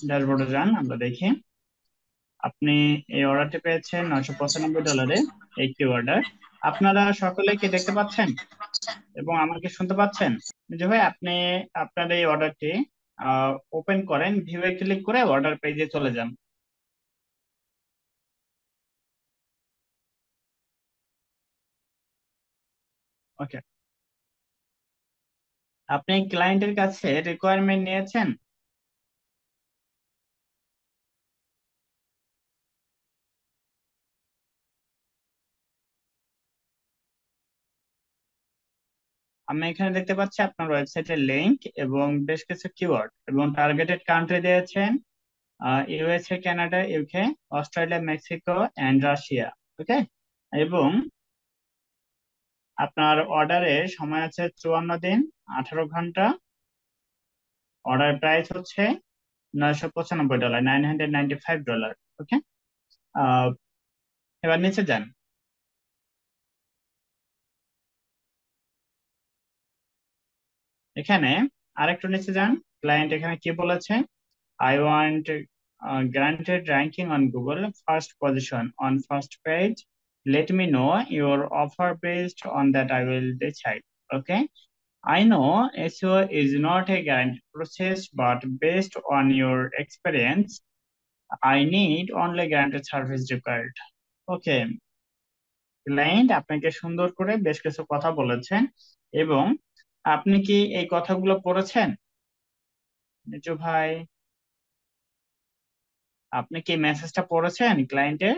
ড্যাশবোর্ডে যান, আমরা দেখি। আপনি এই অর্ডারটি পেয়েছেন $995, একটি অর্ডার। আপনারা সকলে কি দেখতে পাচ্ছেন এবং আমাকে শুনতে পাচ্ছেন? যে ভাই, আপনি আপনার এই অর্ডারটি ওপেন করেন, ভিউয়ে ক্লিক করে অর্ডার পেজে চলে যান। ওকে, আপনি ক্লায়েন্টের কাছে রিকোয়ারমেন্ট নিয়েছেন? আমি এখানে দেখতে পাচ্ছি আপনার ওয়েবসাইটের লিংক এবং বেশ কিছু কিওয়ার্ড এবং টার্গেটেড কান্ট্রি দিয়েছেন। USA, Canada, UK, Australia, Mexico and Russia. Okay, এবং আপনার অর্ডারের সময় আছে 54 দিন, 18 ঘন্টা। অর্ডার প্রাইস হচ্ছে $995, $995। ওকে, আহ এবার নিচে যান। এখানে আরেকটু নিচে যান। ক্লায়েন্ট এখানে কি বলেছে? I want granted ranking on Google, first position on first page. Let me know your offer, based on that I will decide. Okay. I know SEO is not a guaranteed process, but based on your experience, I need only guaranteed service required. Okay. Client আপনাকে সুন্দর করে বেশ কিছু কথা বলেছেন, এবং আপনি কি এই কথাগুলো পড়েছেন নিচু ভাই? আপনি কি মেসেজটা পড়েছেন ক্লায়েন্টের?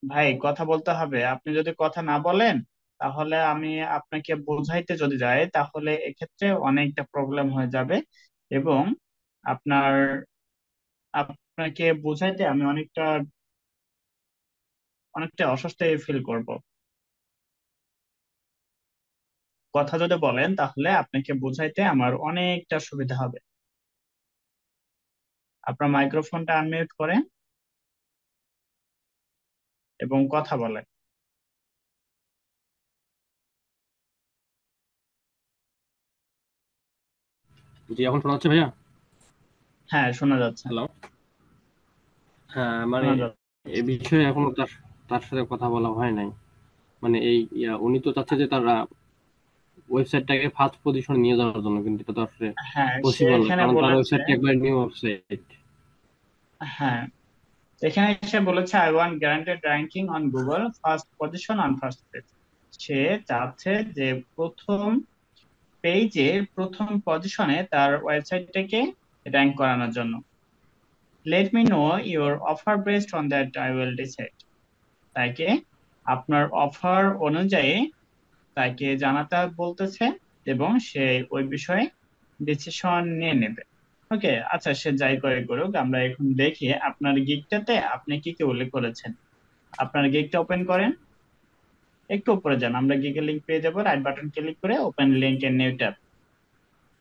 ভাই, কথা বলতে হবে। আপনি যদি কথা না বলেন, তাহলে আমি আপনাকে বোঝাইতে যদি যাই, তাহলে এক্ষেত্রে অনেকটা প্রবলেম হয়ে যাবে, এবং আপনার আপনাকে বোঝাইতে আমি অনেকটা অনেকটা অস্বস্তি ফিল করব। কথা যদি বলেন, তাহলে আপনাকে বোঝাইতে আমার অনেকটা সুবিধা হবে। আপনার মাইক্রোফোনটা আনমিউট করেন এবং কথা বলেন। জি, এখন শোনা যাচ্ছে ভাইয়া? হ্যাঁ, শোনা যাচ্ছে। হ্যালো। হ্যাঁ, মানে শোনা যাচ্ছে। এ বিষয়ে এখনো তার তার সাথে কথা বলা হয় নাই। মানে এই উনি তো চাচ্ছে যে তার ওয়েবসাইটটাকে ফার্স্ট পজিশনে নিয়ে যাওয়ার জন্য, কিন্তু এটা তো আসলে হ্যাঁ, সে পসিবল না, এখানে কারণ তার বলেছে। ওয়েবসাইটটা একবার নিউ ওয়েবসাইট। হ্যাঁ, এখানে এসে বলেছে I want guaranteed ranking on Google, first position on first page. সে চাচ্ছে যে প্রথম পেজে, প্রথম পজিশনে তার ওয়েবসাইটটাকে র্যাঙ্ক করানোর জন্য। Let me know your offer, based on that I will decide. তাকে আপনার অফার অনুযায়ী তাকে জানাতে বলতেছে, এবং সে ওই বিষয়ে ডিসিশন নিয়ে নেবে। ওকে, আচ্ছা, সে যাই করে করুক, আমরা এখন দেখি আপনার গিগটাতে আপনি কি কি উল্লেখ করেছেন। আপনার গিগটা ওপেন করেন, একটু উপরে যান, আমরা গিগের লিংক পেয়ে যাবো। রাইট বাটন ক্লিক করে ওপেন লিংক এর নিউ ট্যাব।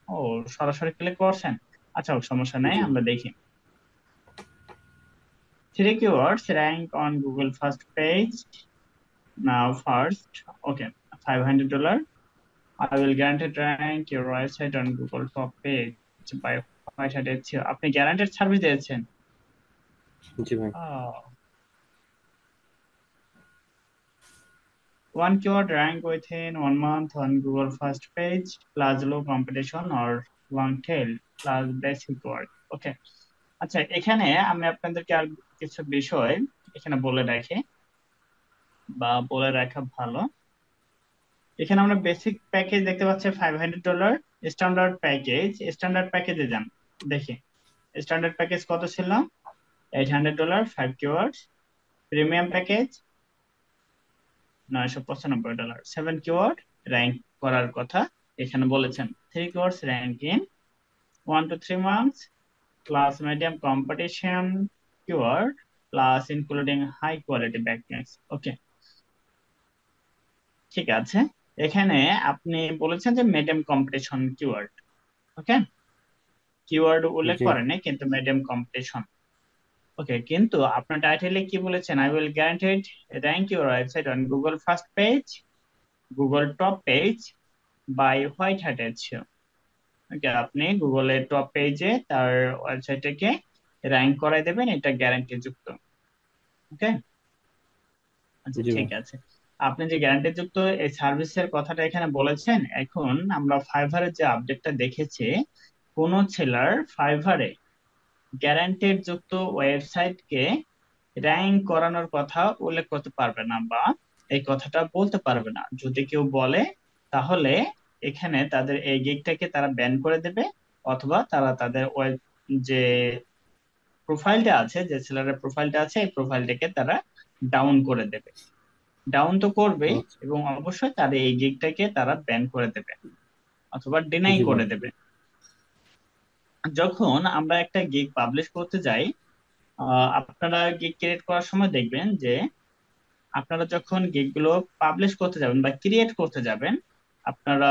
ও, সরাসরি ক্লিক করছেন? আচ্ছা, হোক, সমস্যা নাই, জি। আমরা দেখি। Three keywords rank on Google first page now first. Okay, $500. I will guarantee rank your website on Google top page by white hat SEO. আপনি গ্যারান্টেড সার্ভিস দিয়েছেন? জি ভাই। One keyword rank within 1 month on Google first page, plus low competition or long tail, plus basic word. ওকে, আচ্ছা, এখানে আমি আপনাদেরকে আর কিছু বিষয় এখানে বলে রাখি, বা বলে রাখা ভালো। এখানে আমরা বেসিক প্যাকেজ দেখতে পাচ্ছি $500। স্ট্যান্ডার্ড প্যাকেজ, স্ট্যান্ডার্ড প্যাকেজে যান, দেখি স্ট্যান্ডার্ড প্যাকেজ কত ছিল। $800, 5 keywords. Premium package $995, 7 keyword rank করার কথা এখানে বলেছেন। 3 keywords rank in 1 to 3 months, plus medium competition keyword, plus including high quality backlinks. Okay, ঠিক আছে। এখানে আপনি বলেছেন যে medium competition keyword. Okay, keyword উল্লেখ জি। করেনি, কিন্তু মিডিয়াম কম্পিটিশন। ওকে, কিন্তু আপনার টাইটেলে কি বলেছেন? I will guaranteed rank your website on Google first page, Google top page, by white hatted SEO। ওকে, আপনি গুগলের টপ পেজে তার ওয়েবসাইটটাকে র্যাঙ্ক করাই দেবেন, এটা গ্যারান্টি যুক্ত। ওকে, আচ্ছা জি ভাই। ঠিক আছে। আপনি যে গ্যারান্টি যুক্ত এই সার্ভিসের কথাটা এখানে বলেছেন, এখন আমরা ফাইভারের যে আপডেটটা দেখেছি, কোন সেলার ফাইভারে গ্যারান্টেড যুক্ত ওয়েবসাইটকে র্যাঙ্ক করানোর কথা উল্লেখ করতে পারবে না, বা এই কথাটা বলতে পারবে না। যদি কেউ বলে তাহলে এখানে তাদের এই গিগটাকে তারা ব্যান করে দেবে, অথবা তারা তাদের ওয়েব যে প্রোফাইলটা আছে, যে সেলারের প্রোফাইলটা আছে, এই প্রোফাইলটাকে তারা ডাউন করে দেবে। ডাউন তো করবেই, আচ্ছা। এবং অবশ্যই তাদের এই গিগটাকে তারা ব্যান করে দেবে অথবা ডিনাই জি ভাই। করে দেবে। যখন আমরা একটা গিগ পাবলিশ করতে যাই, আপনারা গিগ ক্রিয়েট করার সময় দেখবেন যে আপনারা যখন গিগ গুলো পাবলিশ করতে যাবেন বা ক্রিয়েট করতে যাবেন, আপনারা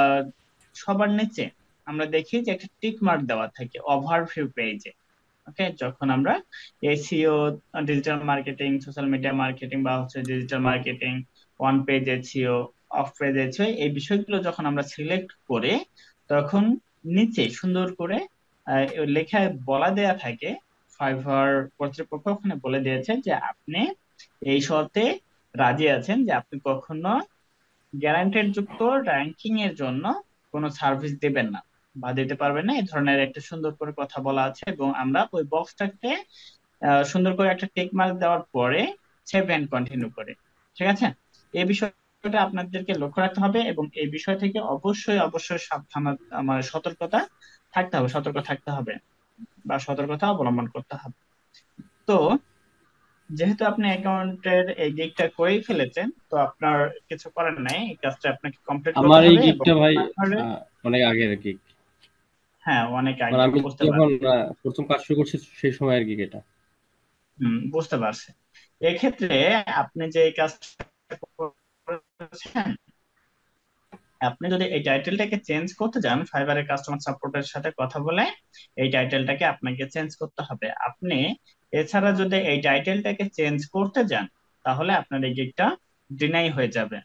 সবার নিচে আমরা দেখি যে একটা টিক মার্ক দেওয়া থাকে ওভারভিউ পেজে। ওকে, যখন আমরা SEO, digital marketing, social media marketing, বা হচ্ছে digital marketing, on page SEO, of page SEO, এই বিষয়গুলো যখন আমরা সিলেক্ট করে, তখন নিচে সুন্দর করে লেখায় বলা দেয়া থাকে, ফাইভার কর্তৃপক্ষ ওখানে বলে দিয়েছে যে আপনি এই শর্তে রাজি আছেন যে আপনি কখনো গ্যারান্টেড যুক্ত র্যাঙ্কিং এর জন্য কোনো সার্ভিস দেবেন না বা দিতে পারবেন না, এই ধরনের একটা সুন্দর করে কথা বলা আছে। এবং আমরা ওই বক্সটাকে সুন্দর করে একটা টিক মার্ক দেওয়ার পরে সেভ এন্ড কন্টিনিউ করে, ঠিক আছে। এই বিষয়টা আপনাদেরকে লক্ষ্য রাখতে হবে, এবং এই বিষয় থেকে অবশ্যই অবশ্যই সাবধান, মানে সতর্কতা থাকতে হবে, সতর্ক থাকতে হবে বা সতর্কতা অবলম্বন করতে হবে। তো যেহেতু আপনি অ্যাকাউন্টের এই দিকটা করেই ফেলেছেন, তো আপনার কিছু করার নাই, এই কাজটা আপনাকে কমপ্লিট করতে আমার এই হবে। এবং গিগটা ভাই তারপরে অনেক আগের গিগ। হ্যাঁ, অনেক মানে আগে, আমি বুঝতে যখন পারছি। প্রথম কাজ শুরু করছি সেই সময় আর গিগ এটা। বুঝতে পারছি। এক্ষেত্রে আপনি যে এই কাজটা করেছেন, আপনি যদি এই টাইটেলটাকে চেঞ্জ করতে যান, ফাইবারের কাস্টমার সাপোর্টের সাথে কথা বলে এই টাইটেলটাকে আপনাকে চেঞ্জ করতে হবে। আপনি এছাড়া যদি এই টাইটেলটাকে চেঞ্জ করতে যান, তাহলে আপনার এই গিগটা ডিনাই হয়ে যাবে,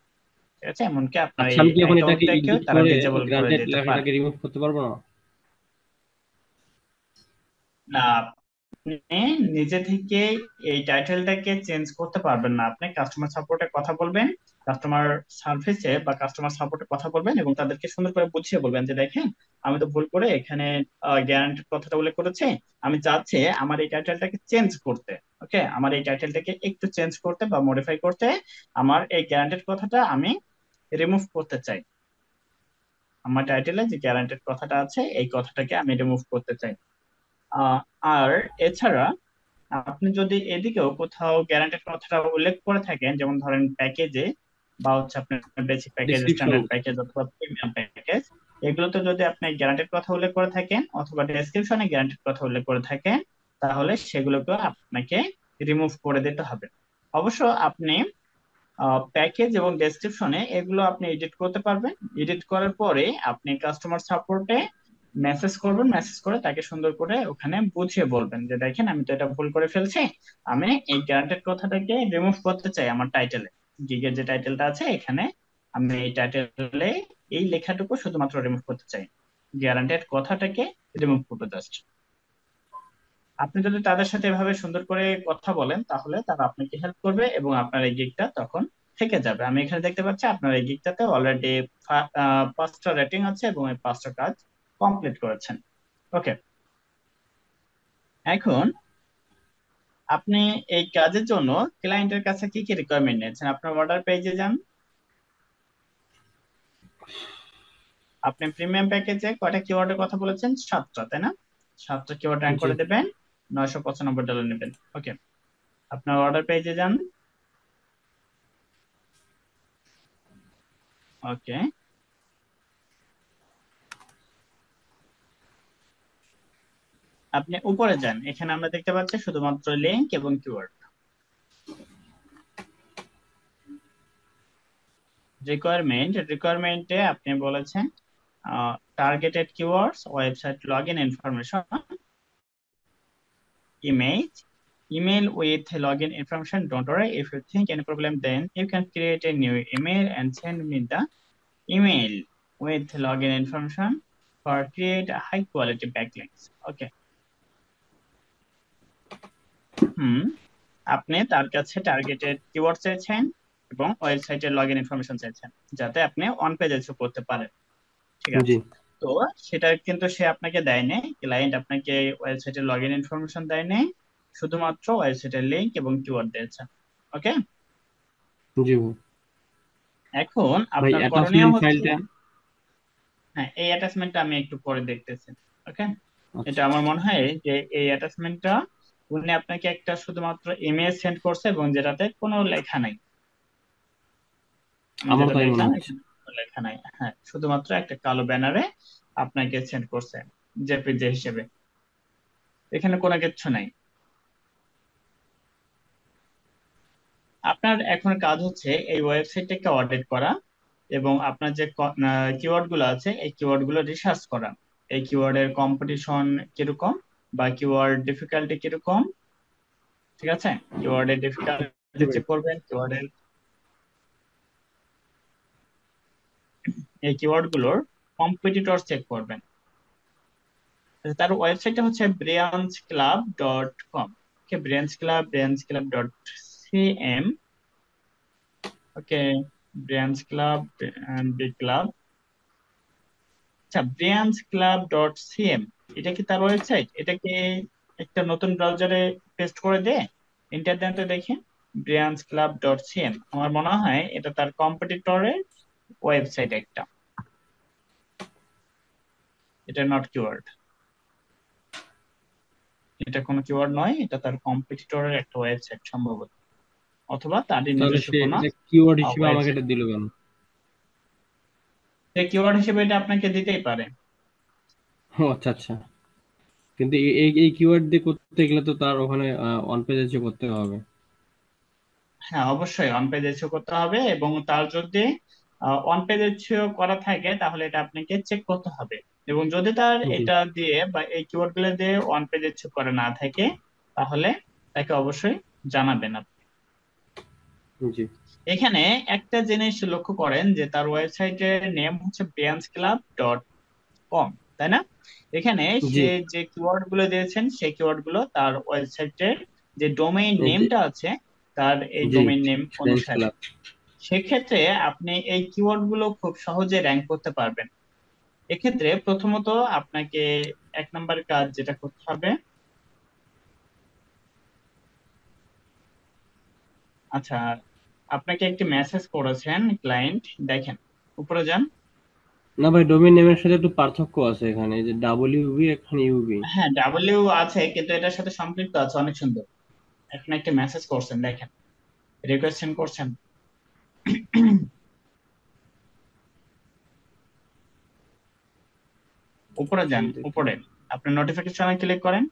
ঠিক আছে। এমনকি আপনার আচ্ছা, এই আমি কি এখন এটাকে অ্যাকাউন্টটাকেও এডিট তারা করে ডিসেবল করে গ্রান্টেড দিতে পারে। লেখাটাকে রিমুভ করতে পারবো না? না, আপনি নিজে থেকে এই টাইটেলটাকে চেঞ্জ করতে পারবেন না। আপনি কাস্টমার সাপোর্টে কথা বলবেন, কাস্টমার সার্ভিসে বা কাস্টমার সাপোর্টে কথা বলবেন, এবং তাদেরকে সুন্দর করে বুঝিয়ে বলবেন যে দেখেন, আমি তো ভুল করে এখানে গ্যারান্টির কথাটা উল্লেখ করেছি, আমি চাচ্ছি আমার এই টাইটেলটাকে চেঞ্জ করতে। ওকে, আমার এই টাইটেলটাকে একটু চেঞ্জ করতে বা মডিফাই করতে, আমার এই গ্যারান্টির কথাটা আমি রিমুভ করতে চাই। আমার টাইটেলে যে গ্যারান্টির কথাটা আছে, এই কথাটাকে আমি রিমুভ করতে চাই। আহ, আর এছাড়া আপনি যদি এদিকেও কোথাও গ্যারান্টেড কথাটা উল্লেখ করে থাকেন, যেমন ধরেন প্যাকেজে, বা হচ্ছে আপনার basic package, description. Standard package অথবা প্রিমিয়াম প্যাকেজ, এগুলোতে যদি আপনি গ্যারান্টেড কথা উল্লেখ করে থাকেন অথবা ডেসক্রিপশনে গ্যারান্টেড কথা উল্লেখ করে থাকেন, তাহলে সেগুলোকে আপনাকে রিমুভ করে দিতে হবে। অবশ্য আপনি প্যাকেজ এবং ডেসক্রিপশনে এগুলো আপনি এডিট করতে পারবেন। এডিট করার পরে আপনি কাস্টমার সাপোর্টে মেসেজ করবেন, মেসেজ করে তাকে সুন্দর করে ওখানে বুঝিয়ে বলবেন যে দেখেন, আমি তো এটা ভুল করে ফেলছি, আমি এই গ্যারান্টেড কথাটাকে রিমুভ করতে চাই আমার টাইটেলে, গিগের যে টাইটেলটা আছে এখানে, আমি এই টাইটেলে এই লেখাটুকু শুধুমাত্র রিমুভ করতে চাই, গ্যারান্টেড কথাটাকে রিমুভ করতে জাস্ট। আপনি যদি তাদের সাথে এভাবে সুন্দর করে কথা বলেন, তাহলে তারা আপনাকে হেল্প করবে এবং আপনার এই গিগটা তখন থেকে যাবে। আমি এখানে দেখতে পাচ্ছি আপনার এই গিগটাতে অলরেডি 5টা রেটিং আছে এবং এই 5টা কাজ কমপ্লিট করেছেন। ওকে, এখন আপনি এই কাজের জন্য ক্লায়েন্টের কাছে কি কি রিকোয়ারমেন্ট নিয়েছেন? আপনার অর্ডার পেজে যান। আপনি প্রিমিয়াম প্যাকেজে কয়টা কিওয়ার্ডের কথা বলেছেন? 7টা, তাই না? 7টা কিওয়ার্ড র্যাঙ্ক জি। করে দেবেন, $995 নেবেন। ওকে, আপনার অর্ডার পেজে যান। ওকে, আপনি উপরে যান, এখানে আমরা দেখতে পাচ্ছি শুধুমাত্র লিঙ্ক এবং কিওয়ার্ড। রিকোয়ারমেন্টে আপনি বলেছেন targeted keywords, website log in information, image, email with login information. Don't worry, if you think any problem, then you can create a new email and send me the email. with login information for create a high quality backlinks. Okay. আপনি তার কাছে targeted keyword চাইছেন এবং ওয়েবসাইটের login information চাইছেন যাতে আপনি on page এসে করতে পারেন। ঠিক জি আছে, তো সেটা কিন্তু সে আপনাকে দেয়নি, ক্লায়েন্ট আপনাকে ওয়েবসাইটের লগইন ইনফরমেশন দেয়নি, শুধুমাত্র ওয়েবসাইটের লিংক এবং কিওয়ার্ড দিয়েছে। ওকে, জি ভাই। এখন ভাই আপনার করণীয় অ্যাটাচমেন্ট হচ্ছে, ফাইলটা, হ্যাঁ এই অ্যাটাচমেন্টটা আমি একটু পরে দেখতেছি। ওকে, এটা আচ্ছা আমার আচ্ছা, মনে হয় যে এই অ্যাটাচমেন্টটা উনি আপনাকে একটা শুধুমাত্র ইমেজ সেন্ড করছে এবং যেটাতে কোনো লেখা নাই। আমি আমারও যেটা তাই মনে দেখলাম হচ্ছে। এখানে কোনো লেখা নাই, হ্যাঁ শুধুমাত্র একটা কালো ব্যানারে আপনাকে সেন্ড করছে জেপিজি হিসেবে, এখানে কোনো কিছু নাই। আপনার এখন কাজ হচ্ছে এই ওয়েবসাইটটাকে অডিট করা এবং আপনার যে কিওয়ার্ড গুলো আছে এই কিওয়ার্ড গুলো রিসার্চ করা, এই কিওয়ার্ডের কম্পিটিশন কিরকম বা কিওয়ার্ড ডিফিকাল্টি কিরকম। ঠিক আছে, কিওয়ার্ডের জি ডিফিকাল্টি ভাই। চেক করবেন, কিওয়ার্ডের এই কিওয়ার্ড গুলোর কম্পিটিটর চেক করবেন। তার ওয়েবসাইটটা হচ্ছে bryansclub.com। ওকে, bryansclub.cm। ওকে, ব্রিয়ান্স ক্লাব, আচ্ছা bryansclub.cm, এটা কি তার ওয়েবসাইট? এটা কি একটা নতুন ব্রাউজারে পেস্ট করে দে, এন্টার দেন তো দেখি। bryansclub.cm, আমার মনে হয় এটা তার কম্পিটিটরের ওয়েবসাইট একটা, এটা নট কিওয়ার্ড, এটা কোনো কিওয়ার্ড নয়, এটা তার কম্পিটিটরের একটা ওয়েবসাইট সম্ভবত, অথবা তারই তাহলে নিজস্ব সে কোনো এটা কিওয়ার্ড হিসেবে আমাকে ওয়েবসাইট। এটা দিল কেন? সে কিওয়ার্ড হিসেবে এটা আপনাকে দিতেই পারে। ও আচ্ছা আচ্ছা। কিন্তু এই এই কিওয়ার্ড দিয়ে করতে গেলে তো তার ওখানে অন পেজ এসে করতে হবে। হ্যাঁ অবশ্যই অন পেজ এসিও করতে হবে এবং তার যদি অন পেজ এসিও করা থাকে তাহলে এটা আপনাকে চেক করতে হবে, এবং যদি তার জি এটা দিয়ে বা এই কিওয়ার্ড গুলো দিয়ে অন পেজ এসিও করা না থাকে তাহলে তাকে অবশ্যই জানাবেন আপনি। জি এখানে একটা জিনিস লক্ষ্য করেন যে তার ওয়েবসাইটের নেম হচ্ছে bryansclub.com, তাই না? এখানে জি। সে যে কিওয়ার্ড গুলো দিয়েছেন সেই কিওয়ার্ড গুলো তার ওয়েবসাইটের যে ডোমেইন এই যে, নেমটা আছে তার এই জি, ডোমেইন নেম ফ্রেন্ডস অনুসারে, ক্লাব। সেক্ষেত্রে আপনি এই কিওয়ার্ড গুলো খুব সহজে র্যাঙ্ক করতে পারবেন। এক্ষেত্রে প্রথমত আপনাকে এক নম্বর কাজ যেটা করতে হবে, আচ্ছা আপনাকে একটি মেসেজ করেছেন ক্লায়েন্ট, দেখেন উপরে যান। না ভাই, ডোমেইন নেমের সাথে একটু পার্থক্য আছে এখানে, এই যে ডাব্লিউবি এখানে ইউবি। হ্যাঁ ডাব্লিউ আছে কিন্তু এটার সাথে সম্পৃক্ত আছে, অনেক সুন্দর। এখন একটা মেসেজ করছেন দেখেন, রিকোয়েস্ট সেন্ড করছেন। উপরে যান, দেখি। উপরে আপনি নোটিফিকেশনে ক্লিক করেন।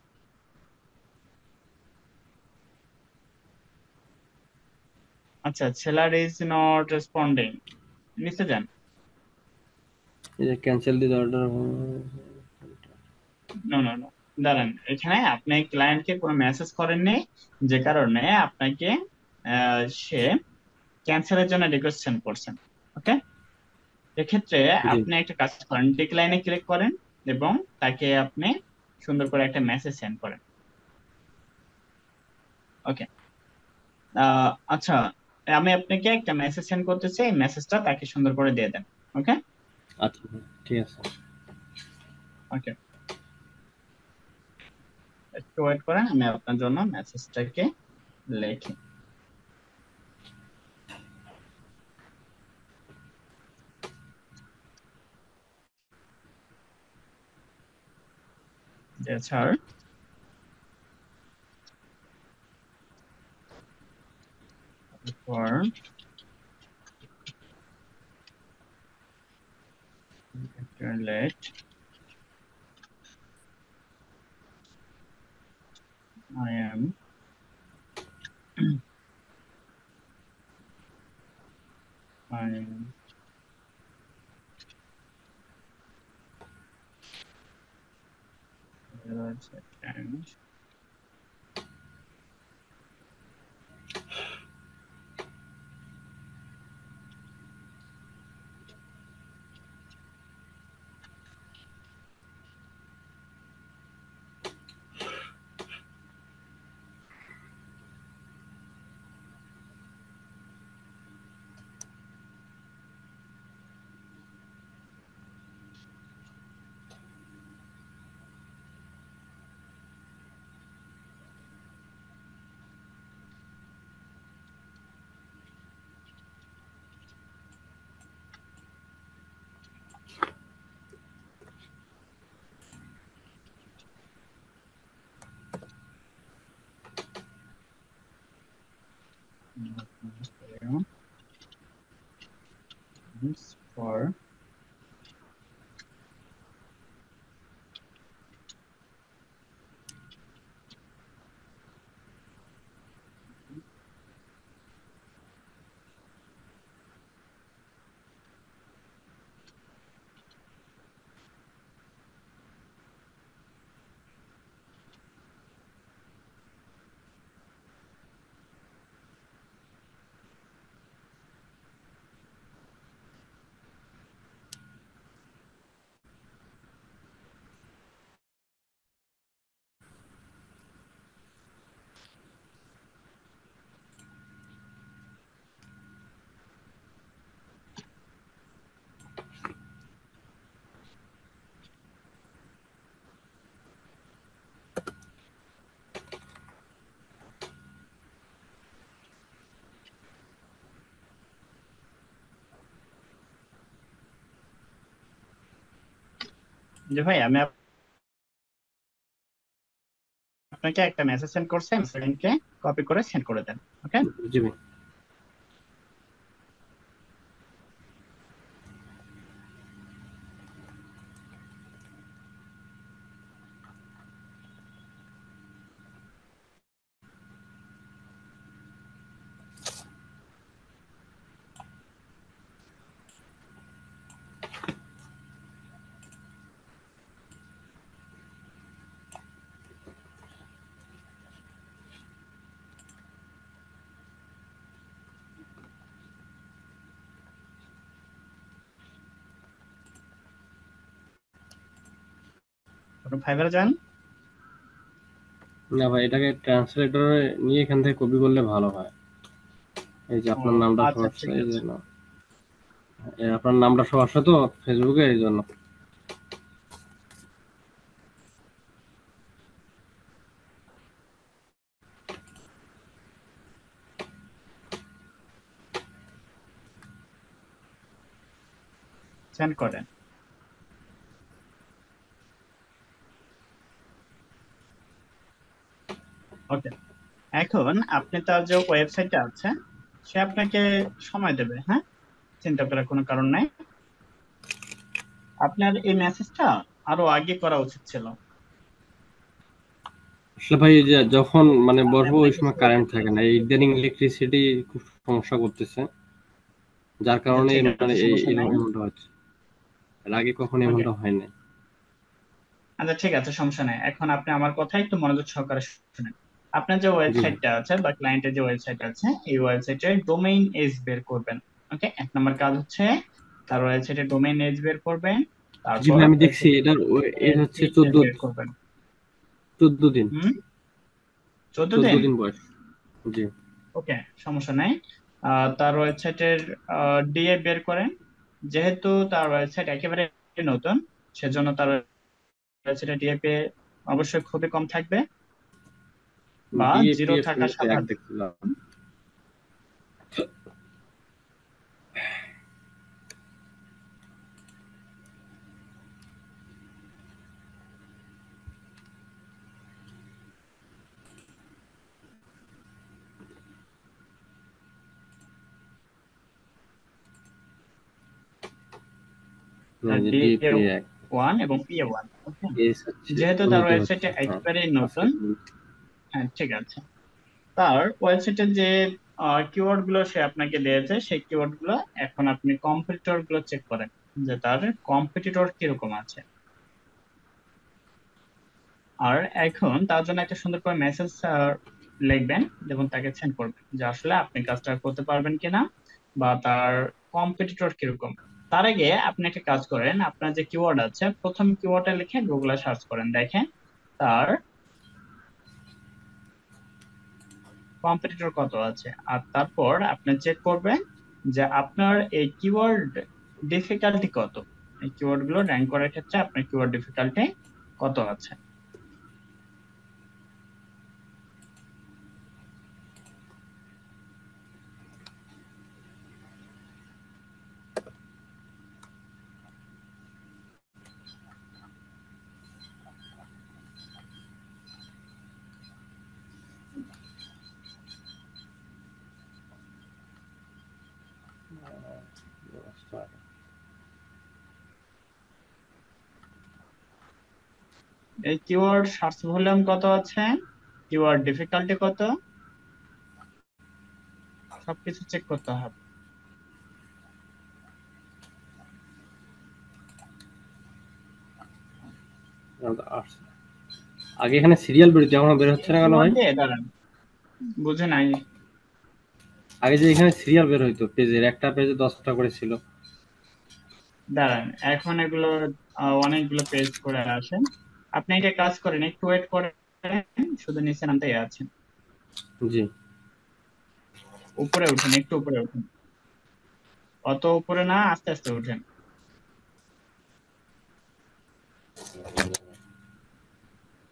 আচ্ছা, সেলার ইজ নট রেসপন্ডিং, নিচে যান। এই যে cancel this order. No no no, দাঁড়ান, এখানে আপনি ক্লায়েন্টকে কোনো মেসেজ করেননি যে কারণে আপনাকে সে ক্যান্সেলের জন্য রিকোয়েস্ট সেন্ড করছেন। ওকে, এক্ষেত্রে জি আপনি একটা কাজ করেন, ডিক্লাইনে ক্লিক করেন এবং তাকে আপনি সুন্দর করে একটা মেসেজ সেন্ড করেন। ওকে, আচ্ছা আমি আপনাকে একটা মেসেজ সেন্ড করতেছি, এই মেসেজটা তাকে সুন্দর করে দিয়ে দেন। ওকে, আচ্ছা ভাই, ঠিক আছে। ওকে, একটু ওয়েট করেন, আমি আপনার জন্য মেসেজটাকে লিখি। Sir, for late I am I second যে ভাই আমি আপনাকে একটা মেসেজ সেন্ড করছি, লিংকে কপি করে সেন্ড করে দেন। ওকে। জি ভাই। ফাইবারে যান। না ভাই, এটাকে ট্রান্সলেটরে নিয়ে এখান থেকে কপি করলে ভালো হয়। এই যে ও আপনার নামটা সহ আচ্ছা আসছে, ঠিক এই আছে। জন্য আপনার নামটা সহ আসছে তো ফেসবুকে, এই জন্য। সেন্ড করেন। ওকে। এখন আপনি তার যে ওয়েবসাইটটা আছে সে আপনাকে সময় দেবে, হ্যাঁ, চিন্তা করার কোনো কারণ নাই। আপনার এই মেসেজটা আরো আগে করা উচিত ছিল। আসলে ভাই, এই যে যখন মানে আমি বসবো ওই আপনাকে সময় শুরুতে কারেন্ট থাকে না, বলেছি। এই ইদানিং ইলেকট্রিসিটি খুব সমস্যা করতেছে, যার আচ্ছা কারণে ঠিক মানে আছে, এই সমস্যা নাই। এমনটা হচ্ছে। এর আগে কখনো ওকে। এমনটা হয় নাই। আচ্ছা ঠিক আছে, সমস্যা নাই। এখন আপনি আমার কথা একটু মনোযোগ সহকারে শুনেন। আপনার যে জি ভাই। ওয়েবসাইটটা আছে বা ক্লায়েন্টের যে ওয়েবসাইট আছে, এই ওয়েবসাইটে ডোমেইন এজ বের করবেন। ওকে, এক নম্বর কাজ হচ্ছে তার ওয়েবসাইটে ডোমেইন এজ বের করবেন। জি তারপর ভাই, আমি দেখছি ওয়েবসাইটে এটার এর হচ্ছে ফিচার 14 বের করবেন। 14 দিন। হুম। 14 দিন। 14 দিন বয়স। জি। ওকে, সমস্যা নাই। তার ওয়েবসাইটের ডিএ বের করেন। যেহেতু তার ওয়েবসাইট একেবারে নতুন, সেজন্য তার ওয়েবসাইটে ডিএপি অবশ্যই খুবই কম থাকবে বা জিরো ডিএপিএফ থাকা এক স্বাভাবিক। দেখছিলাম। এই যে ডিএ ডিএপি এক ওয়ান এবং পিএ ওয়ান। ওকে। এস হচ্ছে যেহেতু তার উনিতে হচ্ছে, ওয়েবসাইটটা হ্যাঁ। একেবারে আজকে নতুন, হ্যাঁ ঠিক আছে, তার ওয়েবসাইটের যে কিওয়ার্ড গুলো সে আপনাকে দিয়েছে সেই কিওয়ার্ড গুলো এখন আপনি কম্পিটিটর গুলো চেক করেন যে তার কম্পিটিটর কিরকম আছে। আর এখন তার জন্য একটা সুন্দর করে মেসেজ লিখবেন এবং তাকে সেন্ড করবেন যে আসলে আপনি কাজটা করতে পারবেন কিনা বা তার কম্পিটিটর কিরকম। তার আগে আপনি একটা কাজ করেন, আপনার যে কিওয়ার্ড আছে প্রথম কিওয়ার্ডটা লিখে গুগলে সার্চ করেন, দেখেন তার কম্পিটিটর কত আছে। আর তারপর আপনি চেক করবেন যে আপনার এই কিওয়ার্ড ডিফিকাল্টি কত। এই কিওয়ার্ড গুলো র্যাঙ্ক করার ক্ষেত্রে আপনার কিওয়ার্ড ডিফিকাল্টি কত আছে। এই কিওয়ার্ড সার্চ ভলিউম কত আছে, কিওয়ার্ড ডিফিকাল্টি কত, সবকিছু চেক করতে হবে। আগে এখানে সিরিয়াল বেরোচ্ছে, এখনো বের হচ্ছে এই না কেন কিওয়ার্ড ভাই? দিয়ে দাঁড়ান, বুঝে নাই। আগে যে এখানে সিরিয়াল বের হইতো, পেজের একটা পেজে 10টা করে ছিল। দাঁড়ান, এখন এগুলো অনেকগুলো পেজ করে আসেন। আপনি একটা কাজ করেন, একটু ওয়েট করেন, শুধু নিচে নামতে আছেন। জি। উপরে উঠেন, একটু উপরে উঠেন, অত উপরে না, আস্তে আস্তে উঠেন।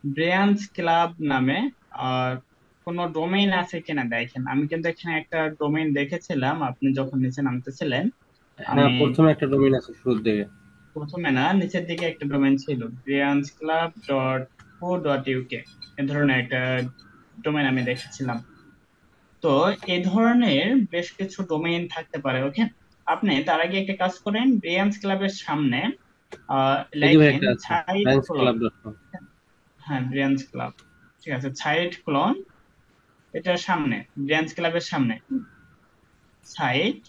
ব্রেয়ান্স ক্লাব নামে আর কোনো ডোমেইন আছে কিনা দেখেন। আমি কিন্তু এখানে একটা ডোমেইন দেখেছিলাম আপনি যখন নিচে নামতেছিলেন। হ্যাঁ, আমি প্রথমে একটা ডোমেইন আছে শুরুর দিকে। প্রথমে না, নিচের দিকে একটা ডোমেইন ছিল, briansclub.co.uk, এ ধরনের একটা ডোমেইন আমি দেখেছিলাম। তো এই ধরনের বেশ কিছু ডোমেইন থাকতে পারে, ওকে। আপনি তার আগে একটা কাজ করেন, ব্রিয়ান্স ক্লাবের সামনে এই যে ভাই লেখেন একটা আছে, ছাইট কোলন। scienceClub.com। হ্যাঁ, ব্রিয়ান্স ক্লাব, ঠিক আছে, ছাইট কোলন, এটার সামনে, ব্রিয়ান্স ক্লাবের সামনে সাইট,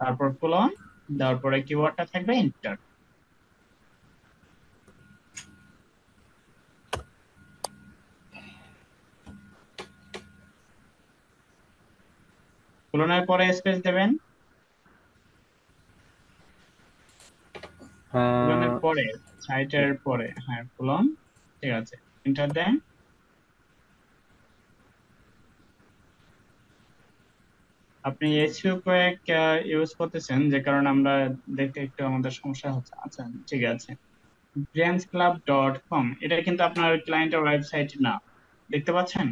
তারপর কোলন, তারপরে কিওয়ার্ডটা থাকবে ইন্টার। কোলনের পরে স্পেস দেবেন, কোলনের হ্যাঁ, পরে, সাইটের পরে, হ্যাঁ কোলন, ঠিক আছে, ইন্টার দেন। আপনি এসইও কয়েক ইউজ করতেছেন, যে কারণে আমরা দেখতে একটু আমাদের সমস্যা হচ্ছে। আচ্ছা, ঠিক আছে। briansclub.com, এটা কিন্তু আপনার ক্লায়েন্টের ওয়েবসাইট না, দেখতে পাচ্ছেন?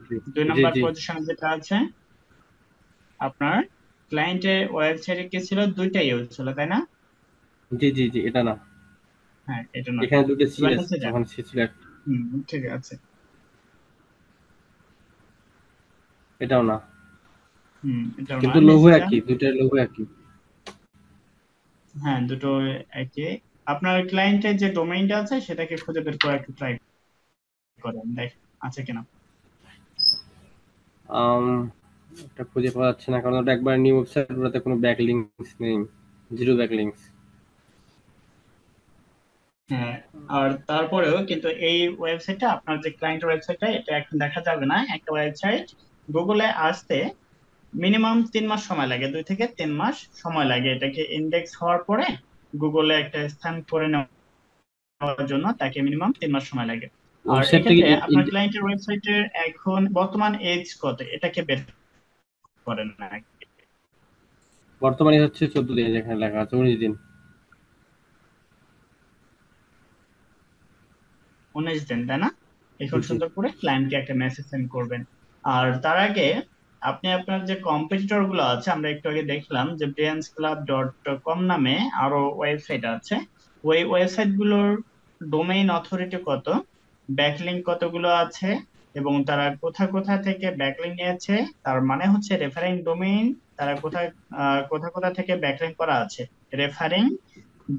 জি 2 নম্বর জি পজিশনে যেটা আছে, আপনার ক্লায়েন্টের ওয়েবসাইটে কি ছিল, দুইটা ইউজ ছিল, তাই না? জি জি জি, এটা না, হ্যাঁ, এটা নয়। এখানে দুটো সি এবার আছে, নিচে যান। ওখানে সি সিলেক্ট। হুম, ঠিক আছে। এটাও না, হুম, এটাও কিন্তু নয়, লোগো নিচে যান। একই, দুইটার লোগো একই। হ্যাঁ, দুটো একই। আপনার ক্লায়েন্টের যে ডোমেইনটা আছে সেটাকে খুঁজে বের করে একটু ট্রাই করেন, দেখ আছে কিনা। আম, এটা খুঁজে পাওয়া যাচ্ছে না, কারণ ওটা একবার নিউ ওয়েবসাইট, ওটাতে কোনো ব্যাকলিংকস নেই, জিরো ব্যাকলিংকস। হ্যাঁ, আর তারপরেও কিন্তু এই ওয়েবসাইটটা, আপনার যে ক্লায়েন্টের ওয়েবসাইটটা, এটা এখন দেখা যাবে না। একটা ওয়েবসাইট গুগলে আসতে মিনিমাম 3 মাস সময় লাগে, 2 থেকে 3 মাস সময় লাগে এটাকে ইন্ডেক্স হওয়ার পরে গুগলে একটা স্থান করে নেওয়ার জন্য, তাকে মিনিমাম 3 মাস সময় লাগে। আর ওয়েবসাইটটা কি এক্ষেত্রে আপনার ক্লায়েন্টের ওয়েবসাইটের এখন বর্তমান এজ কত, এটাকে বের করেন না। বর্তমানে হচ্ছে 14 দিন, যেখানে লেখা আছে 19 দিন। 19 দিন, তাই না? এখন জি সুন্দর করে ক্লায়েন্টকে একটা মেসেজ সেন্ড করবেন। আর তার আগে আপনি আপনার যে কম্পিটিটর গুলো আছে, আমরা একটু আগে দেখলাম যে briansclub.com নামে আরো ওয়েবসাইট আছে, ওই ওয়েবসাইট গুলোর ডোমেইন অথরিটি কত, ব্যাকলিংক কতগুলো আছে, এবং তারা কোথা কোথা থেকে ব্যাকলিংক নিয়েছে, তার মানে হচ্ছে রেফারিং ডোমেইন, তারা কোথায় কোথা কোথা থেকে ব্যাকলিংক করা আছে, রেফারিং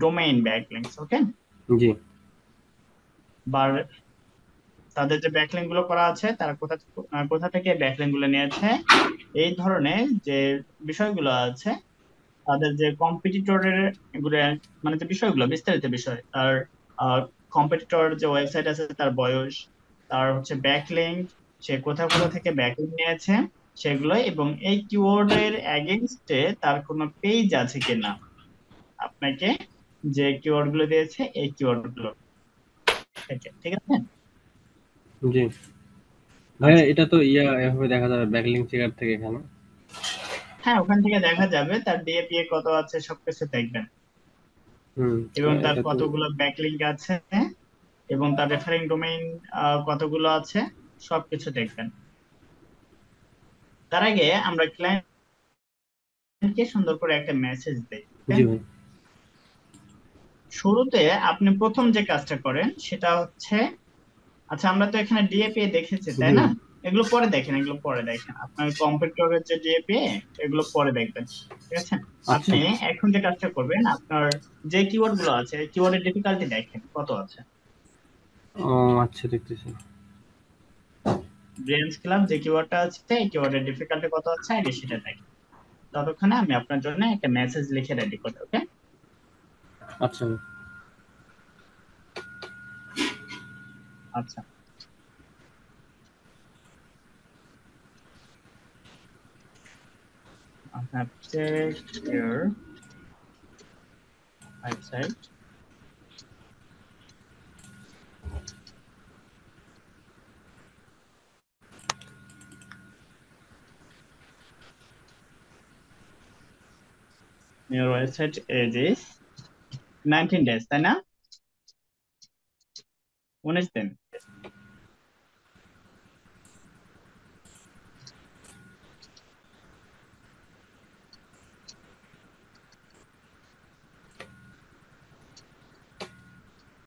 ডোমেইন ব্যাকলিংকস, ওকে। জি বা তাদের যে ব্যাকলিংক গুলো করা আছে, তারা কোথা থেকে ব্যাকলিংক গুলো নিয়েছে, এই ধরনের যে বিষয়গুলো আছে, তাদের যে কম্পিটিটরের এগুলো, মানে যে বিষয়গুলো বিস্তারিত বিষয়, তার কম্পিটিটর যে ওয়েবসাইট আছে তার বয়স, তার হচ্ছে ব্যাকলিংক, সে কোথা কোথা থেকে ব্যাকলিংক নিয়েছে সেগুলো, এবং এই কিওয়ার্ডের এগেইনস্টে তার কোনো পেজ আছে কিনা, আপনাকে যে কিওয়ার্ড গুলো দিয়েছে এই কিওয়ার্ড গুলো থেকে, ঠিক আছে। জি ভাইয়া, আচ্ছা, এটা তো এভাবে দেখা যাবে ব্যাকলিংক চেকার থেকে এখানে। হ্যাঁ, ওখান থেকে দেখা যাবে তার ডিএপিএ কত আছে, সবকিছু দেখবেন, হুম, এবং তার এটা তো কতগুলো ব্যাকলিংক আছে, এবং তার রেফারিং ডোমেইন কতগুলো আছে, সবকিছু দেখবেন। তার আগে আমরা ক্লায়েন্টকে সুন্দর করে একটা মেসেজ দেই, ওকে। জি ভাই। শুরুতে আপনি প্রথম যে কাজটা করেন সেটা হচ্ছে, আচ্ছা আমরা তো এখানে ডিএপিএ দেখেছি, তাই জি না? ভাই। এগুলো পরে দেখেন, এগুলো পরে দেখেন, আপনার কম্পিউটারের যে ডিএপিএ, এগুলো পরে দেখবেন, ঠিক আছে। আচ্ছা। আপনি এখন যে কাজটা করবেন, আপনার যে কিওয়ার্ড গুলো আছে, কিওয়ার্ডের ডিফিকাল্টি দেখেন কত আছে। ও আচ্ছা, দেখতেছি। ব্রেঞ্চ ক্লাব যে কিওয়ার্ডটা আছে, এই কিওয়ার্ডের ডিফিকাল্টি কত আছে আগে সেটা দেখেন। ততক্ষণে আমি আপনার জন্য একটা মেসেজ লিখে রেডি করি, ওকে। আচ্ছা ভাই। আচ্ছা, I have checked your website. Your website age is 19 days, তাই না? 19 দিন।